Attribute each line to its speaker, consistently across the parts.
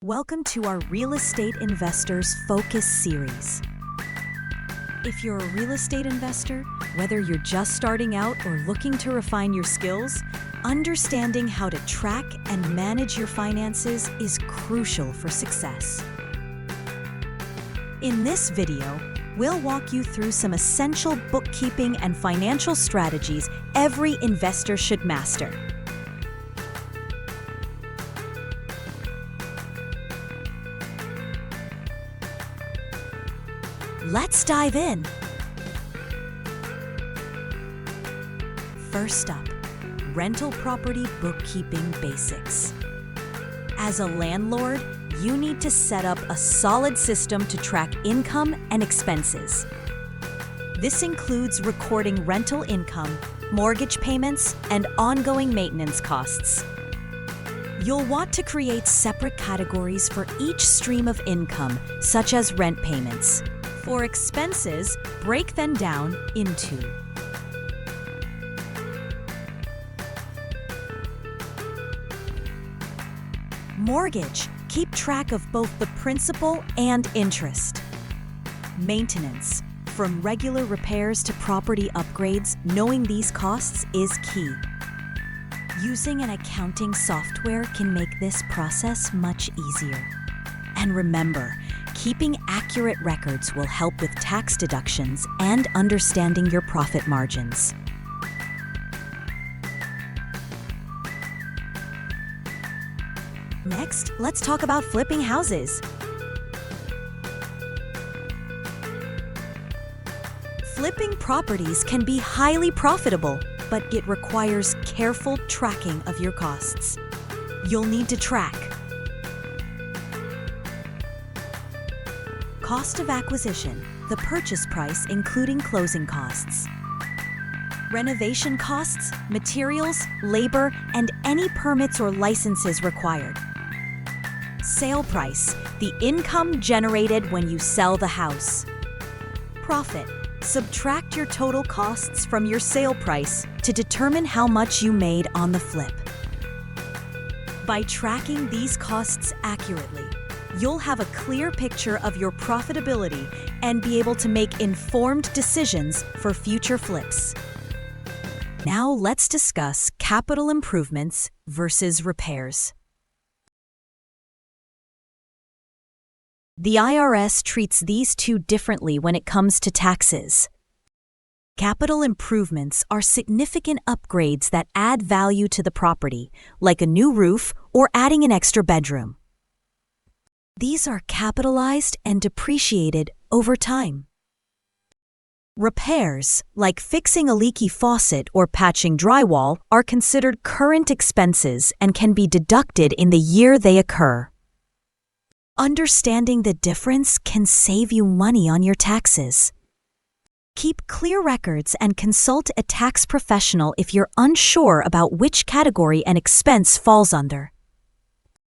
Speaker 1: Welcome to our Real Estate Investors Focus series. If you're a real estate investor, whether you're just starting out or looking to refine your skills, understanding how to track and manage your finances is crucial for success. In this video, we'll walk you through some essential bookkeeping and financial strategies every investor should master. Let's dive in. First up, rental property bookkeeping basics. As a landlord, you need to set up a solid system to track income and expenses. This includes recording rental income, mortgage payments, and ongoing maintenance costs. You'll want to create separate categories for each stream of income, such as rent payments. For expenses, break them down into mortgage. Keep track of both the principal and interest. Maintenance. From regular repairs to property upgrades, knowing these costs is key. Using an accounting software can make this process much easier. And remember, keeping accurate records will help with tax deductions and understanding your profit margins. Next, let's talk about flipping houses. Flipping properties can be highly profitable, but it requires careful tracking of your costs. You'll need to track cost of acquisition, the purchase price including closing costs, renovation costs, materials, labor, and any permits or licenses required, sale price, the income generated when you sell the house, profit, subtract your total costs from your sale price to determine how much you made on the flip. By tracking these costs accurately, you'll have a clear picture of your profitability and be able to make informed decisions for future flips. Now let's discuss capital improvements versus repairs. The IRS treats these two differently when it comes to taxes. Capital improvements are significant upgrades that add value to the property, like a new roof or adding an extra bedroom. These are capitalized and depreciated over time. Repairs, like fixing a leaky faucet or patching drywall, are considered current expenses and can be deducted in the year they occur. Understanding the difference can save you money on your taxes. Keep clear records and consult a tax professional if you're unsure about which category an expense falls under.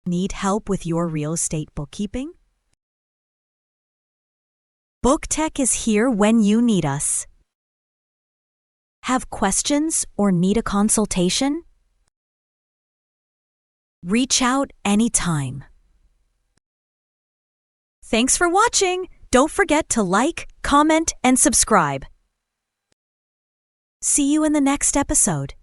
Speaker 1: Need help with your real estate bookkeeping? BookTech is here when you need us. Have questions or need a consultation? Reach out anytime. Thanks for watching. Don't forget to like, comment, and subscribe. See you in the next episode.